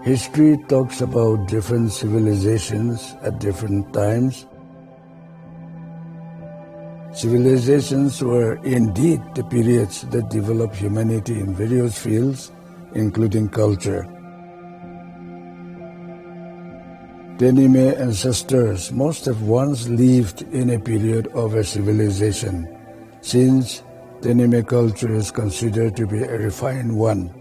History talks about different civilizations at different times. Civilizations were indeed the periods that developed humanity in various fields, including culture. Tenyimia ancestors must have once lived in a period of a civilization, since Tenyimia culture is considered to be a refined one.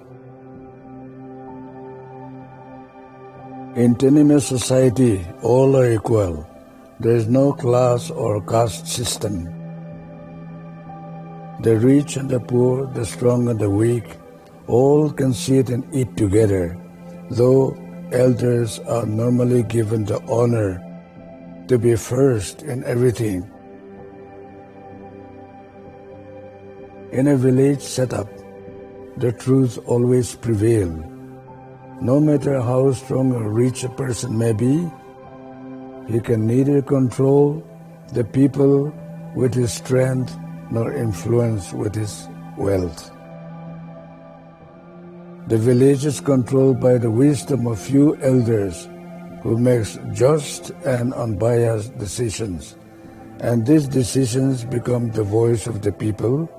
In Tenyimia society, all are equal. There is no class or caste system. The rich and the poor, the strong and the weak, all can sit and eat together, though elders are normally given the honor to be first in everything. In a village setup, the truth always prevails. No matter how strong or rich a person may be, he can neither control the people with his strength nor influence with his wealth. The village is controlled by the wisdom of few elders who make just and unbiased decisions, and these decisions become the voice of the people,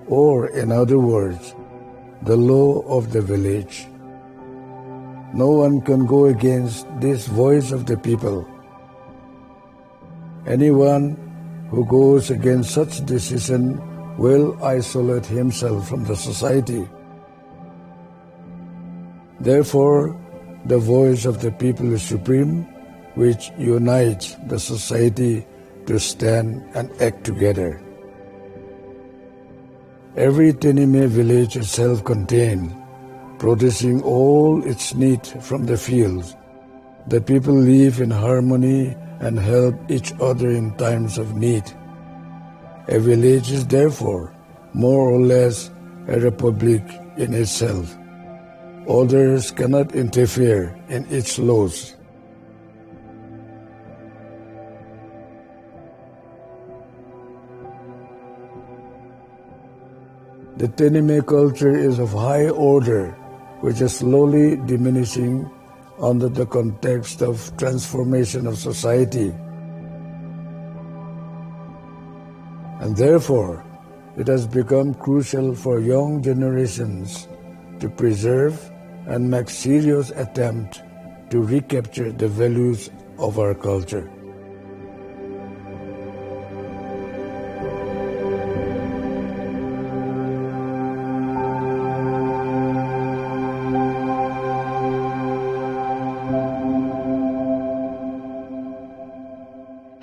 or in other words, the law of the village. No one can go against this voice of the people. Anyone who goes against such decision will isolate himself from the society. Therefore, the voice of the people is supreme, which unites the society to stand and act together. Every Tenyimia village is self-contained, producing all its need from the fields. The people live in harmony and help each other in times of need. A village is therefore more or less a republic in itself. Others cannot interfere in its laws. The Tenyimia culture is of high order, which is slowly diminishing under the context of transformation of society. And therefore, it has become crucial for young generations to preserve and make serious attempt to recapture the values of our culture.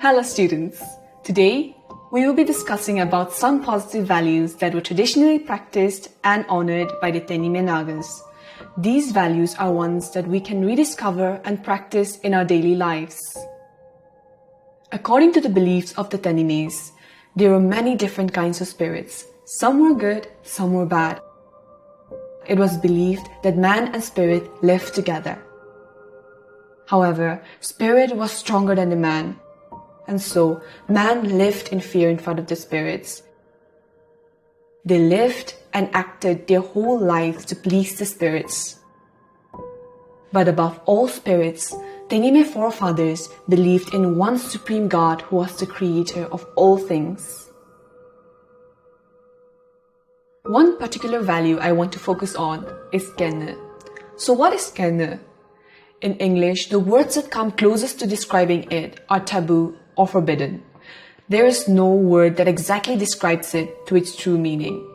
Hello students, today we will be discussing about some positive values that were traditionally practiced and honored by the Tenyimia Nagas. These values are ones that we can rediscover and practice in our daily lives. According to the beliefs of the Tenyimias, there were many different kinds of spirits. Some were good, some were bad. It was believed that man and spirit lived together. However, spirit was stronger than the man, and so man lived in fear in front of the spirits. They lived and acted their whole lives to please the spirits. But above all spirits, Tenyimia forefathers believed in one supreme God who was the creator of all things. One particular value I want to focus on is kenne. So what is kenne? In English, the words that come closest to describing it are taboo or forbidden. There is no word that exactly describes it to its true meaning.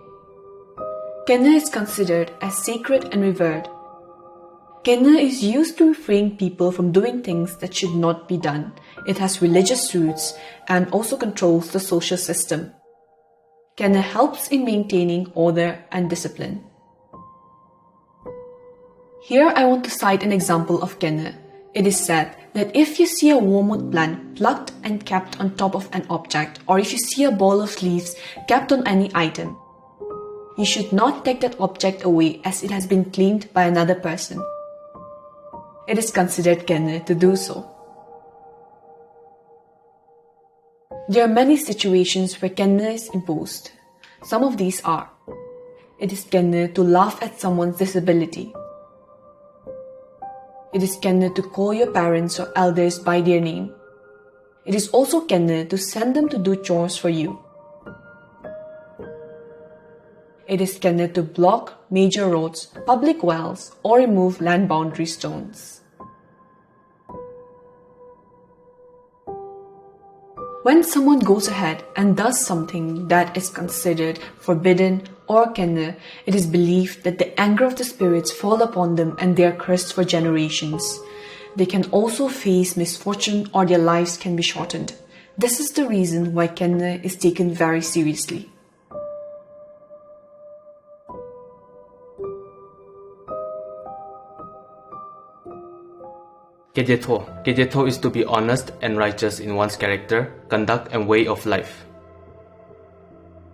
Kenne is considered as sacred and revered. Kenne is used to refrain people from doing things that should not be done. It has religious roots and also controls the social system. Kenne helps in maintaining order and discipline. Here I want to cite an example of kenne. It is said that if you see a wormwood plant plucked and kept on top of an object, or if you see a ball of leaves kept on any item, you should not take that object away as it has been claimed by another person. It is considered kenne to do so. There are many situations where kenne is imposed. Some of these are: it is kenne to laugh at someone's disability. It is kenne to call your parents or elders by their name. It is also kenne to send them to do chores for you. It is kenne to block major roads, public wells, or remove land boundary stones. When someone goes ahead and does something that is considered forbidden or kenne, it is believed that the anger of the spirits fall upon them and they are cursed for generations. They can also face misfortune or their lives can be shortened. This is the reason why kenne is taken very seriously. Kejeto is to be honest and righteous in one's character, conduct, and way of life.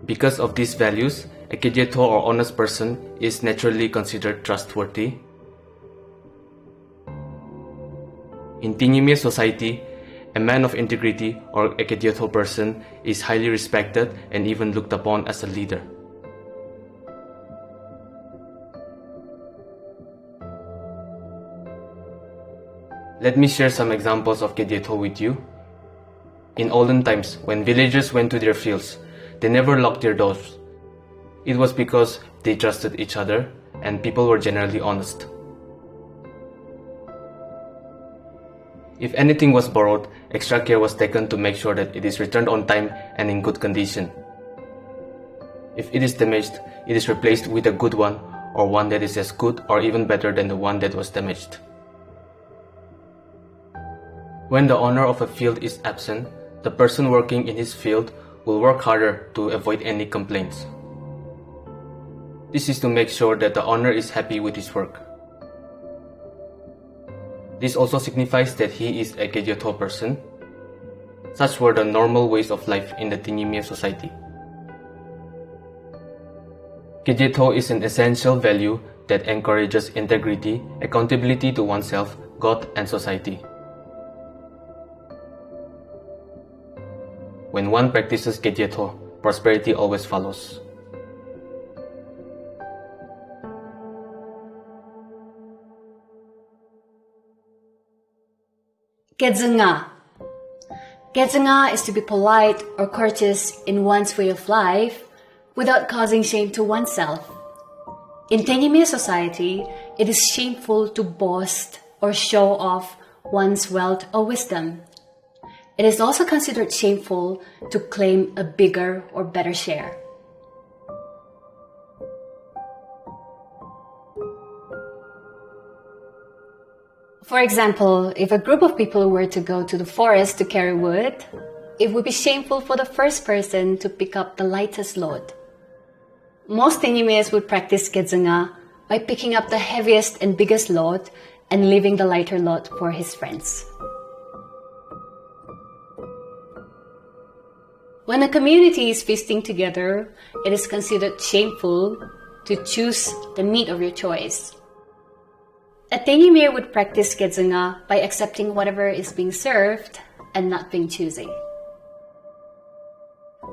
Because of these values, a kejeto or honest person is naturally considered trustworthy. In Tenyimia society, a man of integrity or a kejeto person is highly respected and even looked upon as a leader. Let me share some examples of kejeto with you. In olden times, when villagers went to their fields, they never locked their doors. It was because they trusted each other and people were generally honest. If anything was borrowed, extra care was taken to make sure that it is returned on time and in good condition. If it is damaged, it is replaced with a good one or one that is as good or even better than the one that was damaged. When the owner of a field is absent, the person working in his field will work harder to avoid any complaints. This is to make sure that the owner is happy with his work. This also signifies that he is a kejeto person. Such were the normal ways of life in the Tenyimia society. Kejeto is an essential value that encourages integrity, accountability to oneself, God, and society. When one practices kejeto, prosperity always follows. Kedzenga. Kedzenga is to be polite or courteous in one's way of life without causing shame to oneself. In Tenyimia society, it is shameful to boast or show off one's wealth or wisdom. It is also considered shameful to claim a bigger or better share. For example, if a group of people were to go to the forest to carry wood, it would be shameful for the first person to pick up the lightest load. Most Tenyimias would practice kedzenga by picking up the heaviest and biggest load and leaving the lighter load for his friends. When a community is feasting together, it is considered shameful to choose the meat of your choice. A Tenyimia would practice kedzenga by accepting whatever is being served and not being choosy.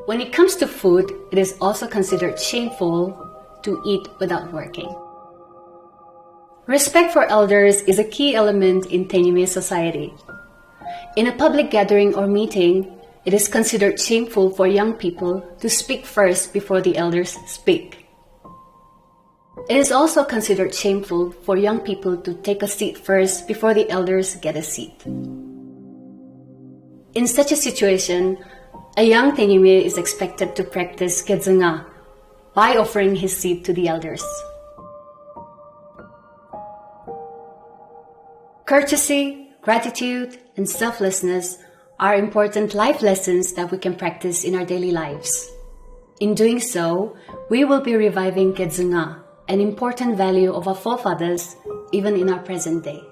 When it comes to food, it is also considered shameful to eat without working. Respect for elders is a key element in Tenyimia society. In a public gathering or meeting, it is considered shameful for young people to speak first before the elders speak. It is also considered shameful for young people to take a seat first before the elders get a seat. In such a situation, a young Tenyimia is expected to practice kedzenga by offering his seat to the elders. Courtesy, gratitude, and selflessness are important life lessons that we can practice in our daily lives. In doing so, we will be reviving kedzenga, an important value of our forefathers, even in our present day.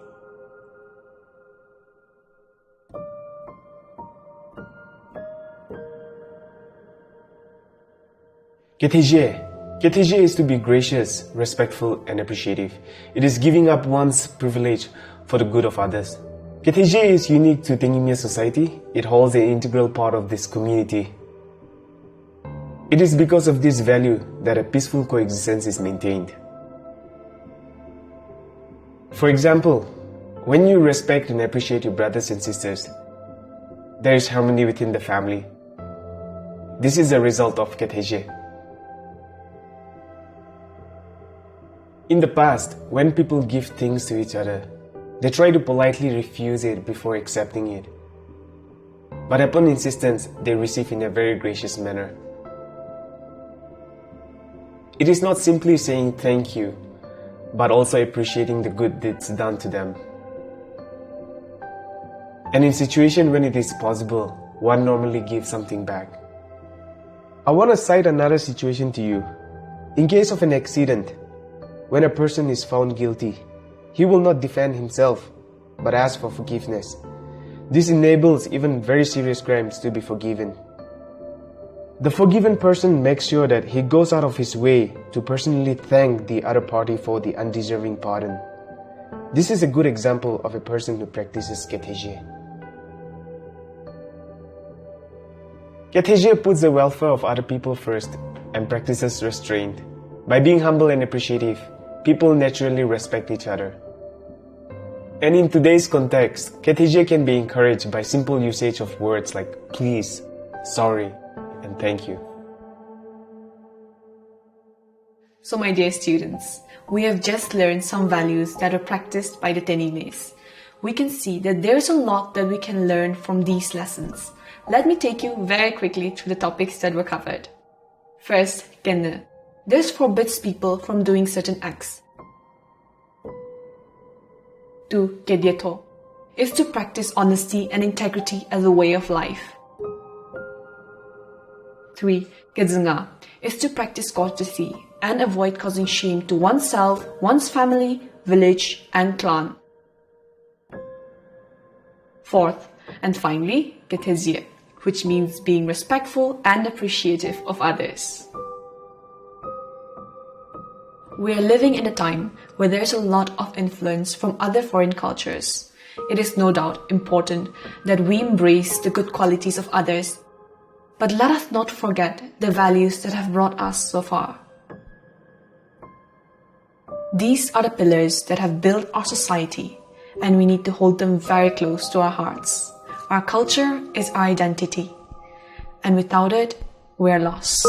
Keteje is to be gracious, respectful, and appreciative. It is giving up one's privilege for the good of others. Keteje is unique to Tenyimia society. It holds an integral part of this community. It is because of this value that a peaceful coexistence is maintained. For example, When you respect and appreciate your brothers and sisters, there is harmony within the family. This is a result of Keteje. In the past, when people give things to each other, they try to politely refuse it before accepting it. But upon insistence, they receive in a very gracious manner. It is not simply saying thank you, but also appreciating the good deeds done to them. And in situations when it is possible, one normally gives something back. I want to cite another situation to you. In case of an accident, when a person is found guilty, he will not defend himself, but ask for forgiveness. This enables even very serious crimes to be forgiven. The forgiven person makes sure that he goes out of his way to personally thank the other party for the undeserving pardon. This is a good example of a person who practices Keteje. Keteje puts the welfare of other people first and practices restraint. By being humble and appreciative, people naturally respect each other. And in today's context, Keteje can be encouraged by simple usage of words like please, sorry, and thank you. So my dear students, we have just learned some values that are practiced by the Tenyimis. We can see that there's a lot that we can learn from these lessons. Let me take you very quickly through the topics that were covered. First, Kenne. This forbids people from doing certain acts. 2. Kedyeto is to practice honesty and integrity as a way of life. 3. Kedzunga is to practice courtesy and avoid causing shame to oneself, one's family, village, and clan. 4th, and finally, Ketezye, which means being respectful and appreciative of others. We are living in a time where there is a lot of influence from other foreign cultures. It is no doubt important that we embrace the good qualities of others, but let us not forget the values that have brought us so far. These are the pillars that have built our society, and we need to hold them very close to our hearts. Our culture is our identity, and without it, we are lost.